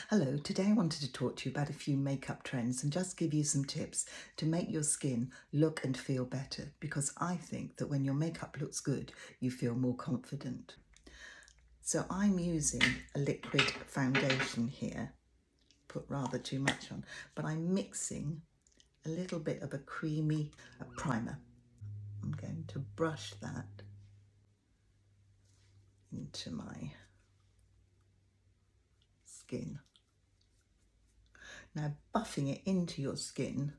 Hello, today I wanted to talk to you about a few makeup trends and just give you some tips to make your skin look and feel better, because I think that when your makeup looks good, you feel more confident. So I'm using a liquid foundation here, put rather too much on, but I'm mixing a little bit of a creamy primer. I'm going to brush that into my skin. Now, buffing it into your skin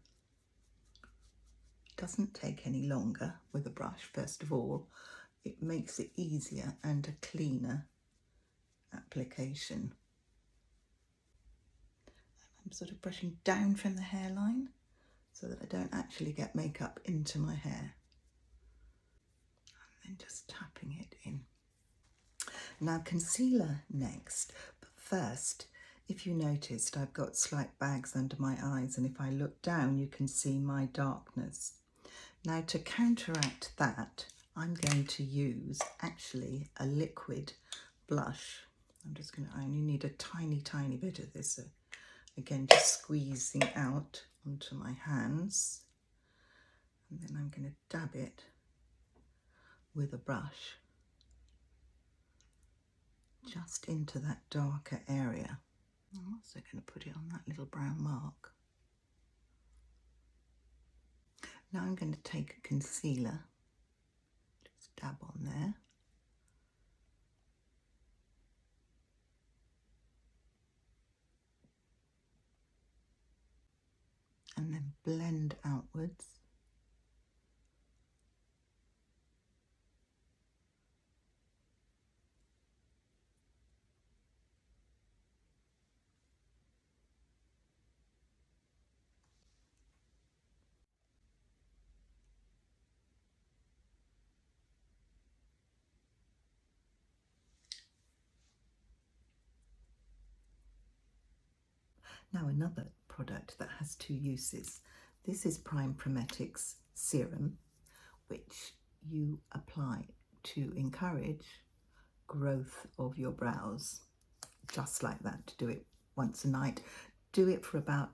doesn't take any longer with a brush. First of all, it makes it easier and a cleaner application. I'm sort of brushing down from the hairline so that I don't actually get makeup into my hair. And then just tapping it in. Now concealer next, but first, if you noticed, I've got slight bags under my eyes, and if I look down you can see my darkness. Now to counteract that, I'm going to use actually a liquid blush. I only need a tiny bit of this. So again, just squeezing out onto my hands. And then I'm going to dab it with a brush just into that darker area. I'm also going to put it on that little brown mark. Now I'm going to take a concealer, just dab on there. And then blend outwards. Now another product that has two uses. This is PrimePrometics Serum, which you apply to encourage growth of your brows, just like that. Do it once a night. Do it for about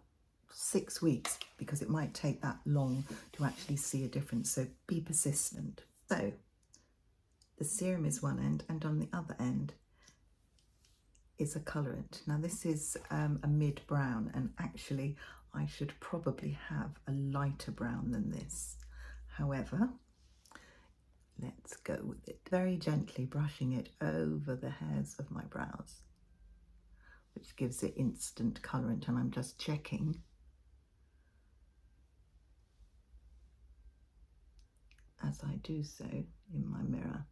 6 weeks, because it might take that long to actually see a difference, so be persistent. So the serum is one end, and on the other end is a colorant. Now this is a mid-brown, and actually I should probably have a lighter brown than this. However, let's go with it. Very gently brushing it over the hairs of my brows, which gives it instant colorant, and I'm just checking as I do so in my mirror.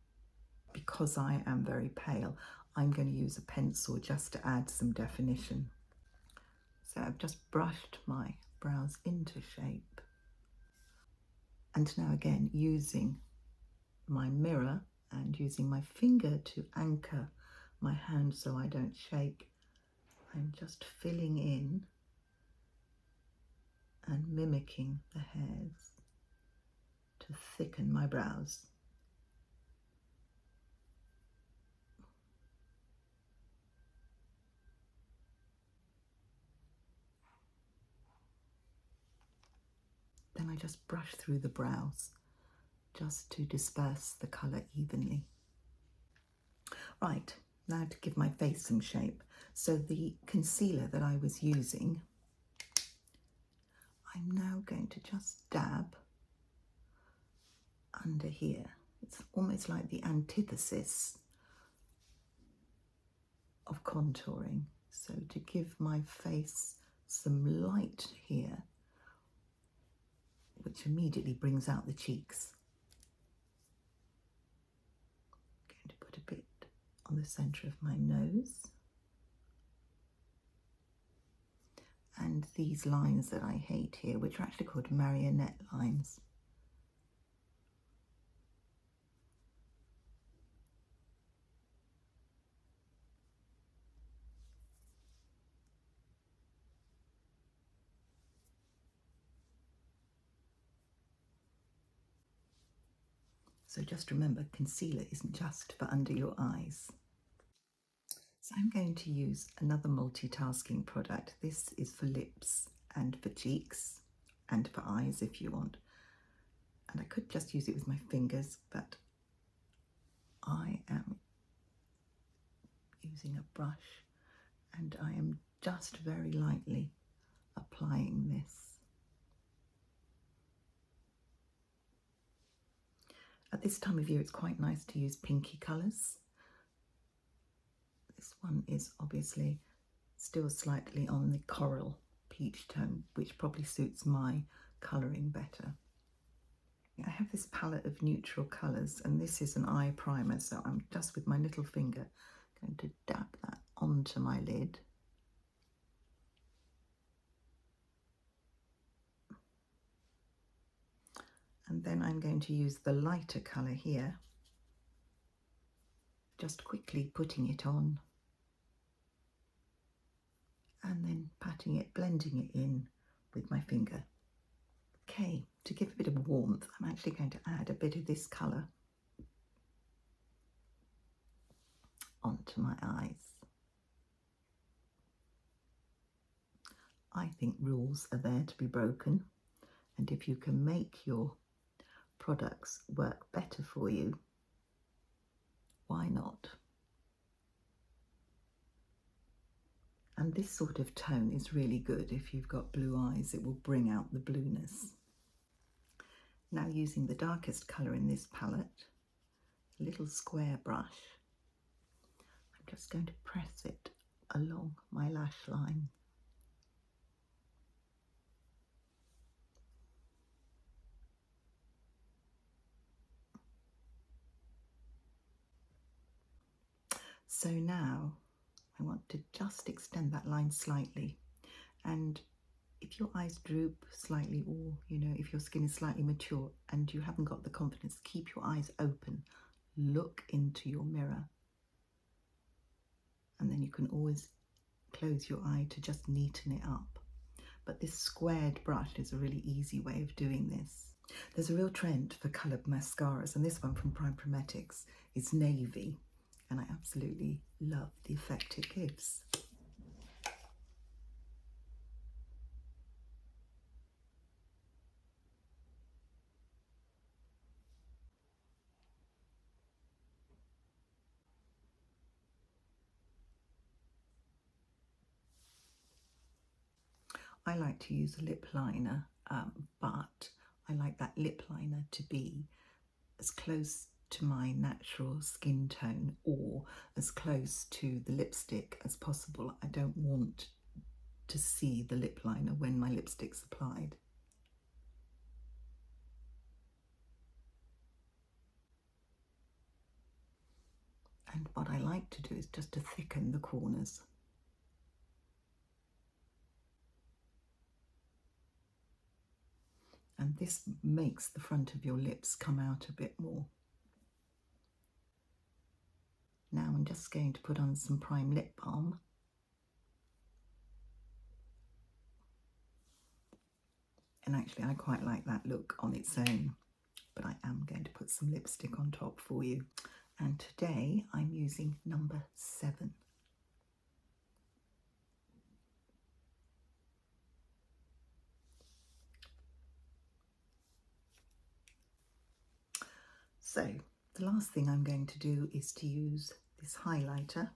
Because I am very pale, I'm going to use a pencil just to add some definition. So I've just brushed my brows into shape. And now again, using my mirror and using my finger to anchor my hand so I don't shake, I'm just filling in and mimicking the hairs to thicken my brows. Then I just brush through the brows just to disperse the colour evenly. Right, now to give my face some shape. So the concealer that I was using, I'm now going to just dab under here. It's almost like the antithesis of contouring. So to give my face some light here, which immediately brings out the cheeks. I'm going to put a bit on the centre of my nose. And these lines that I hate here, which are actually called marionette lines. So just remember, concealer isn't just for under your eyes. So I'm going to use another multitasking product. This is for lips and for cheeks and for eyes if you want. And I could just use it with my fingers, but I am using a brush and I am just very lightly applying this. At this time of year, it's quite nice to use pinky colours. This one is obviously still slightly on the coral peach tone, which probably suits my colouring better. I have this palette of neutral colours, and this is an eye primer, so I'm just with my little finger going to dab that onto my lid. And then I'm going to use the lighter colour here, just quickly putting it on and then patting it, blending it in with my finger. Okay, to give a bit of warmth, I'm actually going to add a bit of this colour onto my eyes. I think rules are there to be broken, and if you can make your products work better for you, why not? And this sort of tone is really good if you've got blue eyes. It will bring out the blueness. Now, using the darkest colour in this palette, a little square brush, I'm just going to press it along my lash line. So now I want to just extend that line slightly, and if your eyes droop slightly, or if your skin is slightly mature and you haven't got the confidence, keep your eyes open, look into your mirror, and then you can always close your eye to just neaten it up. But this squared brush is a really easy way of doing this. There's a real trend for coloured mascaras, and this one from PrimePrometics is navy, and I absolutely love the effect it gives. I like to use a lip liner, but I like that lip liner to be as close to my natural skin tone or as close to the lipstick as possible. I don't want to see the lip liner when my lipstick's applied. And what I like to do is just to thicken the corners. And this makes the front of your lips come out a bit more. Now I'm just going to put on some Prime Lip Balm. And actually I quite like that look on its own, but I am going to put some lipstick on top for you. And today I'm using number 7. So the last thing I'm going to do is to use this highlighter,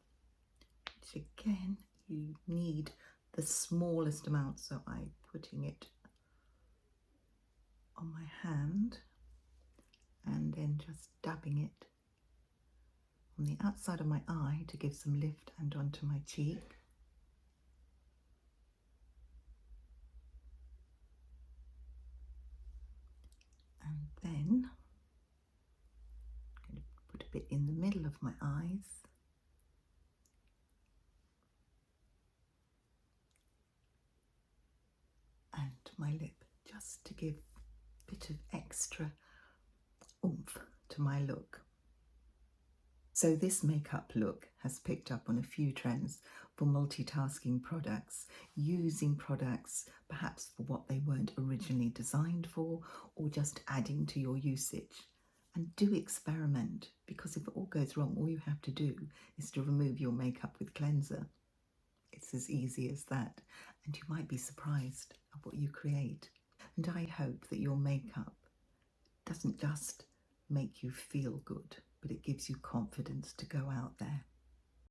which again you need the smallest amount, so I'm putting it on my hand and then just dabbing it on the outside of my eye to give some lift and onto my cheek. And then I'm going to put a bit in the middle of my eyes. And my lip, just to give a bit of extra oomph to my look. So this makeup look has picked up on a few trends for multitasking products, using products perhaps for what they weren't originally designed for, or just adding to your usage. And do experiment, because if it all goes wrong, all you have to do is to remove your makeup with cleanser. It's as easy as that. And you might be surprised at what you create. And I hope that your makeup doesn't just make you feel good, but it gives you confidence to go out there